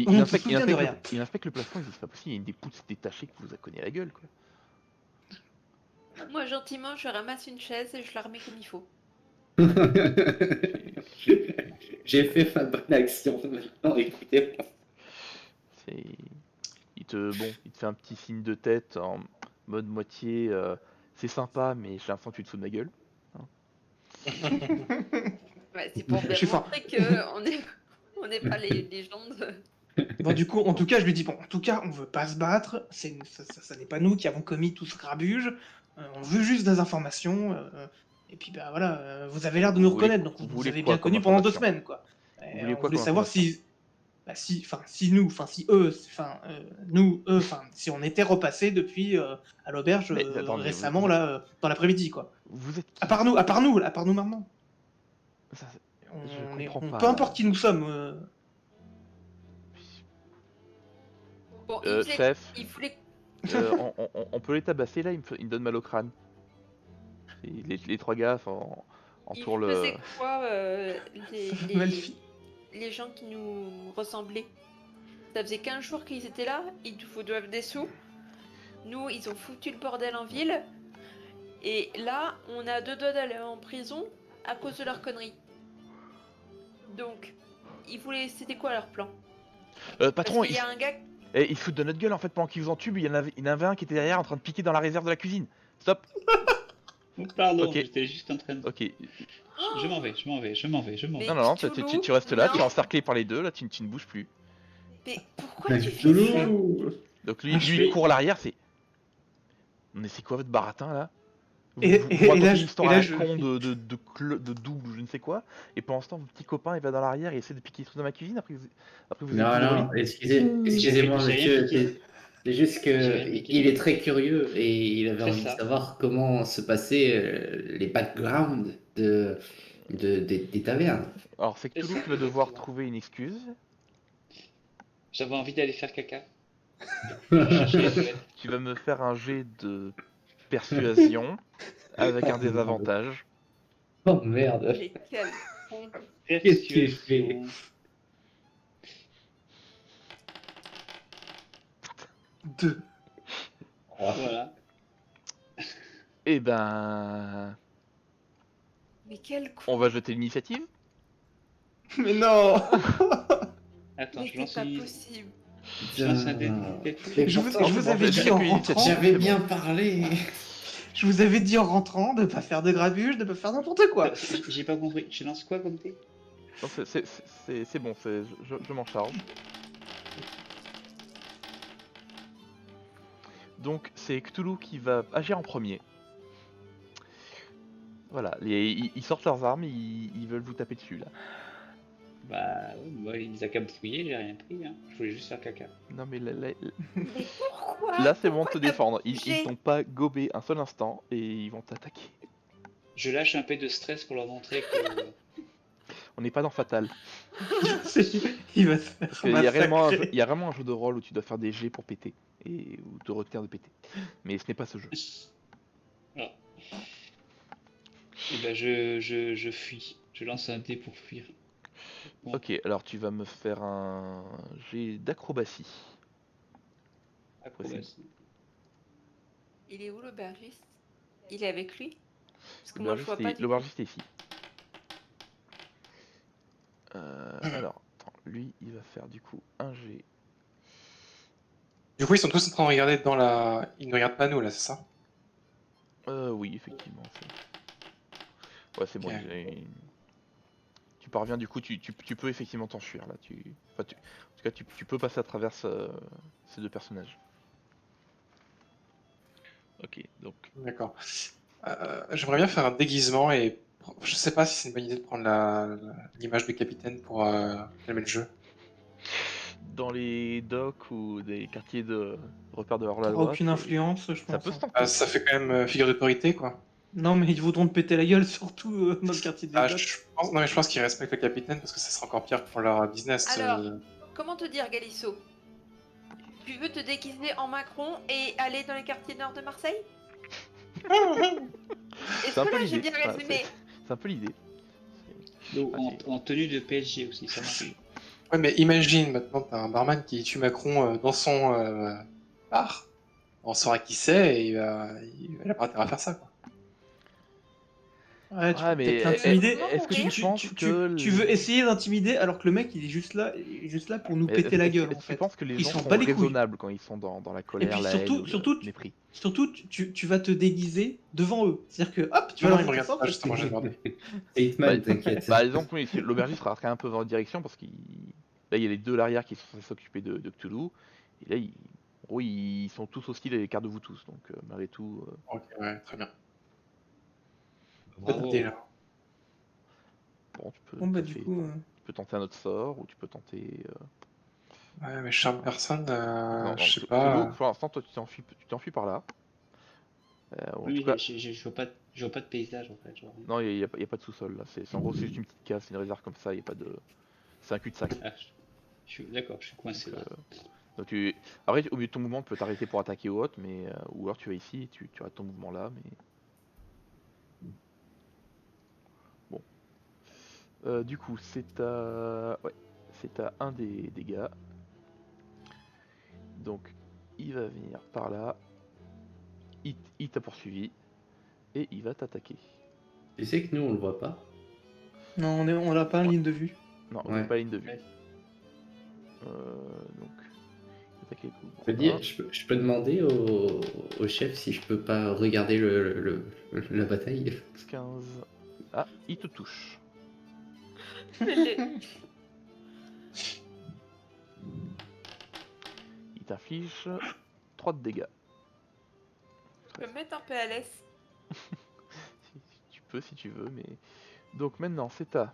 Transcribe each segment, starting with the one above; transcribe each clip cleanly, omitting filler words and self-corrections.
On ne se inspecte, souvient de rien. il inspecte le plafond, il dit c'est pas possible, il y a une des poutres détachées qui vous a cogné la gueule quoi. Moi, gentiment, je ramasse une chaise et je la remets comme il faut. J'ai fait ma bonne action. Maintenant, écoutez. C'est... Il te fait un petit signe de tête en mode moitié c'est sympa mais j'ai l'impression que tu te fous de ma gueule. Ouais, c'est pour bien Je suis fort. montrer qu'on on n'est pas les gens de... Bon, du coup, en tout cas, je lui dis, bon, en tout cas, on veut pas se battre, ça n'est pas nous qui avons commis tout ce grabuge, on veut juste des informations, et puis bah voilà, vous avez l'air de nous Vous voulez- reconnaître, donc vous vous voulez avez quoi bien comme connu pendant 2 information semaines, quoi. Vous Et voulez on quoi voulait comme savoir information si nous, enfin si eux, enfin nous, eux, enfin si on était repassés depuis à l'auberge Mais attendez, récemment là dans l'après-midi quoi. vous êtes qui À part nous maintenant. Ça, je comprends Peu pas. importe qui nous sommes. Bon, Chef, il voulait... on peut les tabasser là, il me donne mal au crâne. Les trois gars Il entourent le... faisait quoi Malfi. les gens qui nous ressemblaient? Ça faisait 15 jours qu'ils étaient là, ils nous doivent des sous. Nous, ils ont foutu le bordel en ville. Et là, on a 2 doigts d'aller en prison à cause de leurs conneries. Donc, c'était quoi leur plan? Patron, Parce qu'il y a un gars... ils se foutent de notre gueule en fait pendant qu'ils vous entubent, il y en avait un qui était derrière en train de piquer dans la réserve de la cuisine. Stop. Pardon, Ok. j'étais juste en train de... Ok. Je m'en vais. Mais Non, Cthulhu, tu restes là, non. tu es encerclé par les deux, là tu ne bouges plus. Mais pourquoi tu fais ça? Donc lui, Je il vais- court à l'arrière, c'est... Mais c'est quoi votre baratin là Et vous là, racontez une je- histoire et là, à la je- con de double ou je ne sais quoi, et pendant ce temps, votre petit copain il va dans l'arrière et essaie de piquer des trucs dans ma cuisine après vous Non, êtes non, excusez-moi, J'ai rien monsieur. piqué. C'est juste J'ai rien que piqué. il est très curieux et il avait C'est envie de ça. savoir comment se passaient les backgrounds des tavernes. Alors c'est que Toulouse qui va devoir trouver une excuse. J'avais envie d'aller faire caca. Tu vas me faire un jet de persuasion avec un désavantage. Oh merde. Mais quel con. Qu'est-ce qu'il fait? 2. Voilà. Eh ben... Mais quel con. On va jeter l'initiative. Mais non. Attends, Mais je c'est lance pas une... possible. Je lance un dé. Je vous avais dit en rentrant. J'avais bien parlé. Je vous avais dit en rentrant de pas faire de grabuge, de pas faire n'importe quoi. J'ai pas compris. Je lance quoi comme dé? Non, c'est bon, je m'en charge. Donc c'est Cthulhu qui va agir en premier. Voilà, ils sortent leurs armes, ils veulent vous taper dessus là. Bah, ouais, moi, il les a qu'à me fouiller, j'ai rien pris. Hein. Je voulais juste faire caca. Non mais Mais pourquoi? là c'est bon de te Pourquoi t'as défendre. Ils bougé? t'ont pas gobé un seul instant et ils vont t'attaquer. Je lâche un peu de stress pour leur montrer que... On n'est pas dans Fatal. Il va se faire Parce qu'il y a vraiment massacrer. un jeu de rôle où tu dois faire des jets pour péter. Ou te retenir de péter. Mais ce n'est pas ce jeu. Voilà. Et ben je fuis. Je lance un dé pour fuir. Bon. Ok, alors tu vas me faire un jet d'acrobatie. Acrobatie. Il est où l'aubergiste? Il est avec lui? Parce que moi je vois pas. L'aubergiste est ici. Alors, attends, lui il va faire du coup un jet. Du coup, ils sont tous en train de regarder dans la. Ils ne regardent pas nous, là, c'est ça? Oui, effectivement. Ouais, c'est bon. Ok. Tu parviens du coup, tu peux effectivement t'enfuir là. En tout cas, tu peux passer à travers ces deux personnages. Ok, donc. D'accord. J'aimerais bien faire un déguisement et. Je sais pas si c'est une bonne idée de prendre l'image du capitaine pour calmer le jeu. Dans les docks ou des quartiers de repères de T'auras hors-la-loi. aucune influence, je Ça pense. peut se hein. tenter. Ah, ça fait quand même figure d'autorité, quoi. Non, mais ils voudront te péter la gueule, surtout dans le quartier des Ah, docks. non, mais je pense qu'ils respectent le capitaine parce que ça sera encore pire pour leur business. Alors, comment te dire, Galisso? Tu veux te déguiser en Macron et aller dans les quartiers nord de Marseille? Est-ce C'est un que peu là j'ai l'idée. bien résumé? C'est un peu l'idée. Donc Ok. en tenue de PSG aussi, ça marche. Ouais, mais imagine maintenant, t'as un barman qui tue Macron dans son bar. On saura qui c'est et il a pas intérêt à faire ça, quoi. Ouais, tu Ouais, peux mais peut-être l'intimider. est-ce que tu penses que Tu veux essayer d'intimider alors que le mec il est juste là pour nous mais péter la gueule en est-ce que tu fait. penses que les Il gens s'en sont bat les couilles. raisonnables quand ils sont dans la Et colère, puis la haine ou surtout, le mépris? tu vas te déguiser devant eux. C'est-à-dire que hop, tu Non, vas non, leur il me dire regarde ça en pas, fait. justement, j'ai demandé. Hitman, t'inquiète. Bah, exemple, oui, l'aubergiste sera quand même un peu dans votre direction parce qu'il là il y a les deux l'arrière qui sont censés s'occuper de Cthulhu et là en gros ils sont tous hostiles à l'écart de vous tous donc malgré tout Ok, ouais, très bien. Bravo. Déjà. bon tu peux Bon bah tout à du fait- coup, tu peux tenter un autre sort ou tu peux tenter Ouais, mais charme personne, non, je sais Cthulhu, pas. pour l'instant toi tu t'enfuis par là. En tout Oui, cas, je vois pas de paysage en fait. Genre. non, il y a pas de sous-sol là. En gros, c'est juste une petite case, c'est une réserve comme ça. Il y a pas de. C'est un cul-de-sac. Ah, d'accord, je suis coincé Donc, là. donc après, au milieu de ton mouvement, tu peux t'arrêter pour attaquer ou autre, mais ou alors tu vas ici, et tu as ton mouvement là, mais bon. Du coup, c'est à un des gars. Donc, il va venir par là. Il t'a poursuivi et il va t'attaquer. Tu sais que nous, on le voit pas. non, on l'a pas en ligne de vue. Non, vous Ouais. n'avez pas la ligne de vue. Ouais. Donc, attaquer le coup. Je peux dire, je peux demander au chef si je peux pas regarder la bataille. 15. Ah, il te touche. Il t'inflige 3 de dégâts. Je peux mettre un PLS. Tu peux si tu veux, mais. Donc maintenant, c'est à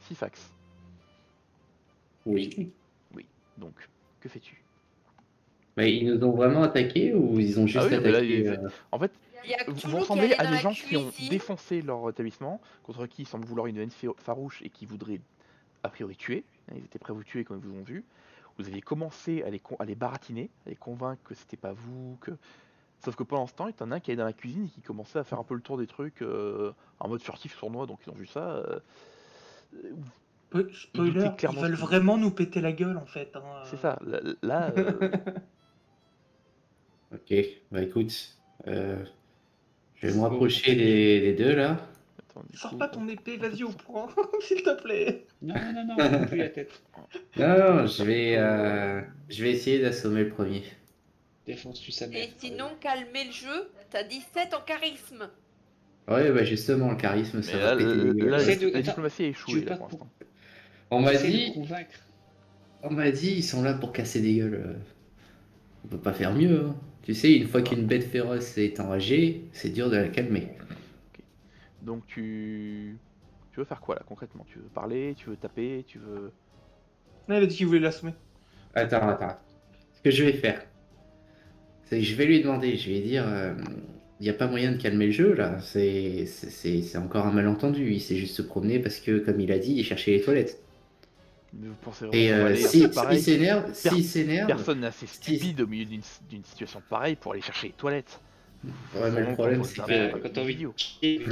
Sifax. Oui. Donc, que fais-tu? Mais ils nous ont vraiment attaqué ou ils ont Ah juste oui, mais là, attaqué en fait, Il y a vous Cthulhu qui ressemblez allait à dans des la gens qui ont cuisine. défoncé leur établissement, contre qui ils semblent vouloir une haine farouche et qui voudraient a priori tuer. Ils étaient prêts à vous tuer quand ils vous ont vu. Vous aviez commencé à les baratiner, à les convaincre que c'était pas vous, que. Sauf que pendant ce temps, il y en a un qui allait dans la cuisine et qui commençait à faire un peu le tour des trucs en mode furtif sournois, donc ils ont vu ça. Ils Spoiler, doutaient ils clairement veulent ce qu'ils- vraiment nous péter la gueule en fait. Hein. C'est ça, là, Ok, bah écoute, je vais me Bon, rapprocher des deux là. attends, du Sors coup, pas ton épée, vas-y au point, s'il te plaît. non, plus la tête. Non, faut- je vais essayer d'assommer le premier. Défonce-tu sa mère. Et sinon, calmer le jeu, t'as 17 en charisme. Ouais, bah justement, le charisme, Mais ça là, va péter les gueules. là, Essaie de- la attends, diplomatie a tu échoué veux là pas pour l'instant. On m'a Essaie de dit, convaincre. ils sont là pour casser des gueules. On peut pas faire mieux, hein. Tu sais, une fois qu'une bête féroce est enragée, c'est dur de la calmer. Donc tu veux faire quoi là concrètement? Tu veux parler, tu veux taper, tu veux. Là, il a dit qu'il voulait l'assommer. Attends. Ce que je vais faire, c'est que je vais lui demander, je vais lui dire, il n'y a pas moyen de calmer le jeu là, c'est encore un malentendu, il s'est juste se promener parce que, comme il a dit, il cherchait les toilettes. Vous pensez Et vraiment qu'on va aller si, faire pareil? s'il s'énerve, Personne n'est assez stupide au milieu d'une situation pareille pour aller chercher les toilettes. ouais, mais le problème, c'est que Quand t'as envie vidéo. de chier,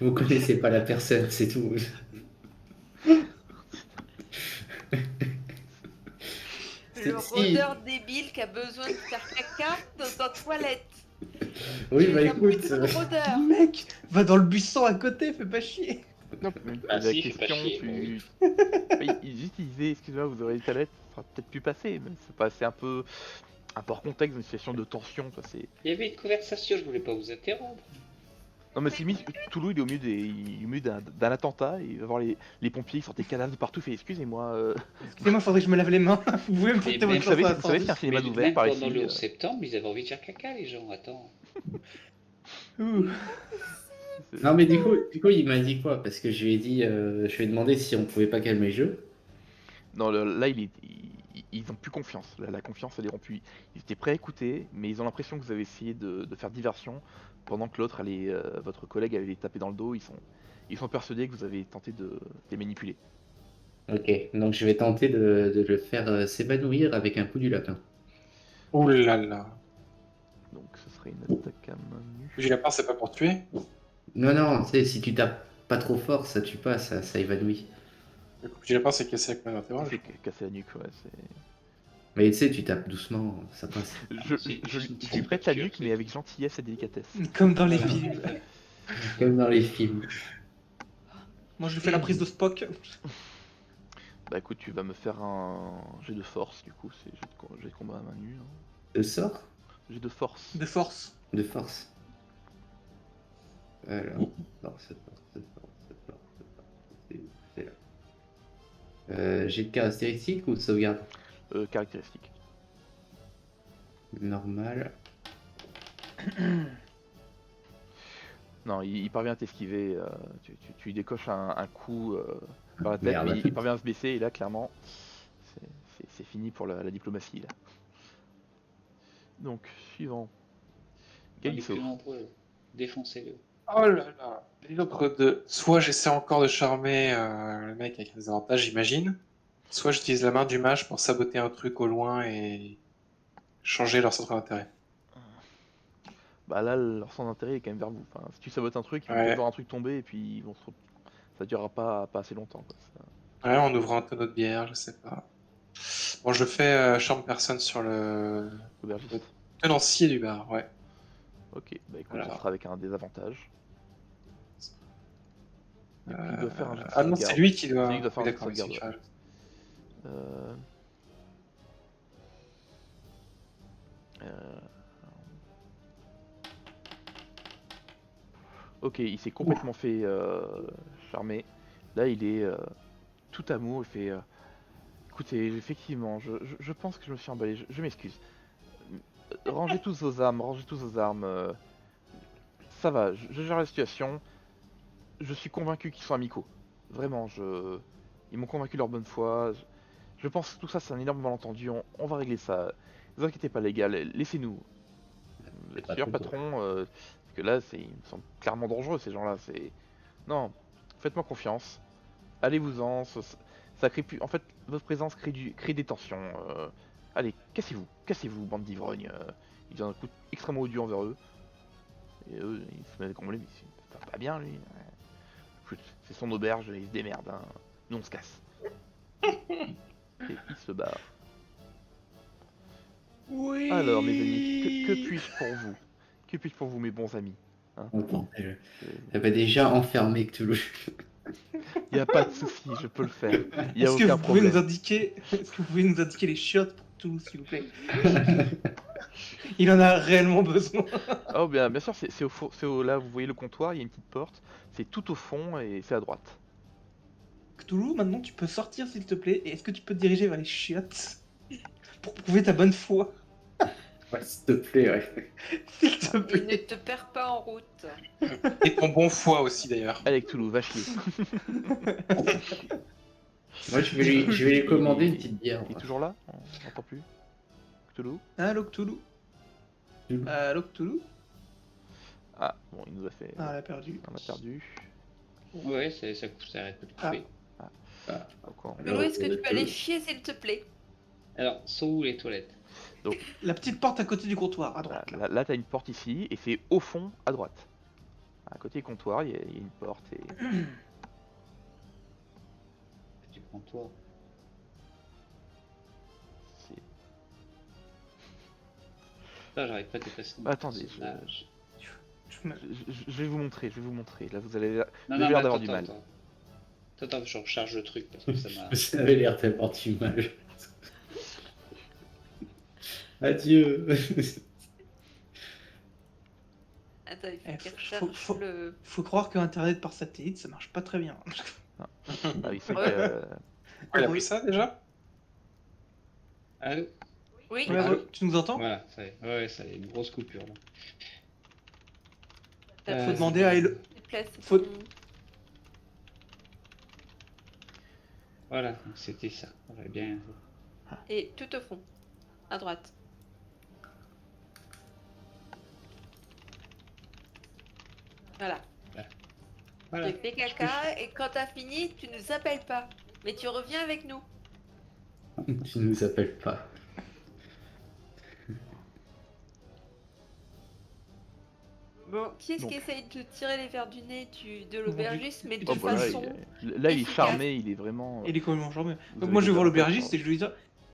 vous connaissez pas la personne, c'est tout. Le Si- rôdeur débile qui a besoin de faire caca dans sa toilette. Oui, Tu bah es un écoute, putain de rôdeur. Mec, va dans le buisson à côté, fais pas chier. Non, mais Ah la si, fais pas question, chier, bah oui. Ils utilisaient, excusez-moi, vous aurez les toilettes, ça sera peut-être pu passer, mais c'est passé un peu hors contexte, dans une situation de tension, quoi. Il y avait une conversation, je voulais pas vous interrompre. Non mais c'est limite, Toulouse il est au milieu d'un attentat, et il va voir les pompiers qui sortent des cadavres de partout, il fait excusez-moi, Excusez-moi, faudrait que je me lave les mains. Vous pouvez me Mais porter même- votre vous chance savez qu'il y a un cinéma Mais ouvert même par pendant ici. le 11 septembre, ils avaient envie de faire caca, les gens, attends. non mais du coup, il m'a dit quoi? Parce que je lui ai dit, je lui ai demandé si on pouvait pas calmer le jeu. Non, là, ils ont plus confiance. La confiance, elle est rompue. Ils étaient prêts à écouter, mais ils ont l'impression que vous avez essayé de faire diversion pendant que l'autre allait, votre collègue allait les taper dans le dos. Ils sont persuadés que vous avez tenté de les manipuler. Ok, donc je vais tenter de le faire s'évanouir avec un coup du lapin. Oh là là. Donc, ce serait une attaque à main nue. Du lapin, c'est pas pour tuer. Non, tu sais, si tu tapes pas trop fort, ça tue pas, ça évanouit. Le coup du lapin s'est cassé la colonne Il vertébrale. s'est cassé la nuque, ouais. Mais tu sais, tu tapes doucement, ça passe. C'est Je juste une lui petite prête la piqûre, nuque, c'est mais tout. avec gentillesse et délicatesse. Comme dans les Voilà. films. Comme dans les films. Moi, je lui fais la prise de Spock. Bah écoute, tu vas me faire un jet de force, du coup, c'est jet de combat à main nue. Hein. De sort? Jet de force. De force. De force. Alors, non, c'est pas. C'est où? C'est là. J'ai de caractéristiques ou de sauvegarde? Caractéristique. Normal. Non, il parvient à t'esquiver, tu lui décoches un coup par la tête, Merde. mais il parvient à se baisser, et là, clairement, c'est fini pour la diplomatie, là. Donc, suivant. On est Galisso. plus nombreux. Défoncez-le. Oh là là. L'offre de. Soit j'essaie encore de charmer le mec avec des avantages, j'imagine. Soit j'utilise la main du mage pour saboter un truc au loin et changer leur centre d'intérêt. Bah là, leur centre d'intérêt est quand même vers vous. Enfin, si tu sabotes un truc, ils vont Ouais. peut-être voir un truc tomber, et puis ils vont ça durera pas assez longtemps, quoi. Ouais, en ouvrant un tonneau de bière, je sais pas. Bon, je fais charme personne sur le Aubergiste. tenancier du bar, ouais. Ok, bah écoute, Alors. ça sera avec un désavantage. Et puis il doit faire un jet de Ah non, c'est sauvegarde. lui qui doit. C'est lui qui doit faire Oui, un jet de d'accord, oui, c'est sauvegarde, lui qui Euh... euh, Ok, il s'est complètement fait charmer. Là, il est tout amour. Il fait écoutez, effectivement, je pense que je me suis emballé. Je m'excuse. Rangez tous vos armes, rangez tous vos armes. Ça va, je gère la situation. Je suis convaincu qu'ils sont amicaux. Vraiment, ils m'ont convaincu de leur bonne foi. Je pense que tout ça, c'est un énorme malentendu. On va régler ça. Ne vous inquiétez pas, les gars. Laissez-nous. Vous êtes pas sûr, trop patron parce que là, ils me semblent clairement dangereux, ces gens-là. Non, faites-moi confiance. Allez-vous-en. Ça crée plus... En fait, votre présence crée des tensions. Allez, cassez-vous, bande d'ivrognes. Il donne un coup extrêmement odieux envers eux. Et eux, ils se mettent à grommeler, mais c'est pas bien, lui. Écoute, c'est son auberge, il se démerde. Hein. Nous, on se casse. Et il se barre. Oui. Alors, mes amis, que puis-je pour vous? Que puis-je pour vous, mes bons amis? Hein Ok. J'avais déjà enfermé Cthulhu. Y a pas de souci, je peux le faire. Y a Est-ce que aucun vous pouvez problème. nous indiquer, est-ce que vous pouvez nous indiquer les chiottes pour tout, s'il vous plaît? Il en a réellement besoin. Oh bien sûr, c'est au fond, là, vous voyez le comptoir, il y a une petite porte. C'est tout au fond et c'est à droite. Cthulhu, maintenant tu peux sortir, s'il te plaît. Et est-ce que tu peux te diriger vers les chiottes pour prouver ta bonne foi, Ouais, s'il te plaît, ouais. s'il te Et ne plaît? te perds pas en route. Et ton bon foie aussi, d'ailleurs. Allez, Cthulhu, va chier. Moi, je vais lui commander une Il- petite bière. Il est toujours là? On n'entend plus. Cthulhu? Allô, Cthulhu? Allô, Cthulhu? Ah, bon, il nous a fait... Ah, elle a perdu. On a perdu. Ouais, ça arrête pas de Ah. couper. Encore. Lolo, est-ce que tu peux aller chier, s'il te plaît? Alors, sont où les toilettes? La petite porte à côté du comptoir, à droite. Là. Là, t'as une porte ici, et c'est au fond, à droite. À côté du comptoir, il y a une porte, et... Du comptoir. c'est- Là, j'arrive pas à dépasser. mon Attendez, personnage. Je me- Je vais vous montrer, Là, vous allez... Non, Vous non, avez mais l'air d'avoir du mal. Attends, je recharge le truc parce que ça m'a. Ça avait l'air tellement du mal. Adieu. Attends, il faut Eh, qu'il faut- recherche faut- le... Faut croire que Internet par satellite, ça marche pas très bien. Ah oui, c'est Ouais. que... Il a Oui. pris ça déjà? Allô? Oui, Ouais, Allô ouais, tu nous entends? Voilà, ça y est. Ouais, ça y est, une grosse coupure là. t'as Faut Euh, demander à Hello. s'il te plaît, c'est Faut- ton- Voilà, donc c'était ça. J'aurais bien. Et tout au fond, à droite. Voilà. Voilà. Tu fais caca et quand t'as fini, tu nous appelles pas. Mais tu reviens avec nous. Tu nous appelles pas. Bon, qui est-ce Donc. qui essaye de tirer les verres du nez de l'aubergiste, mais de Oh, bah là, façon... il est efficace. charmé, il est vraiment. Il est complètement charmé. Vous Donc avez moi je vais des voir avantages l'aubergiste sur- et je lui dis